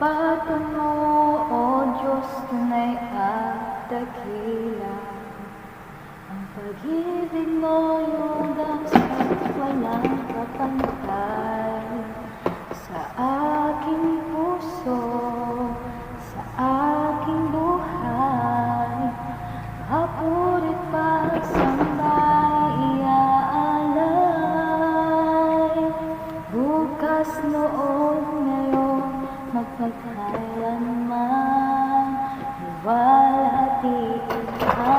Kapatan mo, O Diyos, tunay at dakila. Ang pag-ibig mo yugas at walang kapantay. Sa aking puso, sa aking buhay, kapurit pagsambay iaalay. Bukas, noon, ngayon, magpagkailanman, iwalhatiin ka.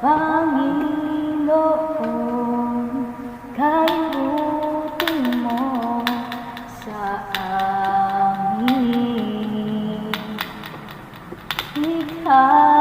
Panginoon, kaibuti mo sa amin. Likha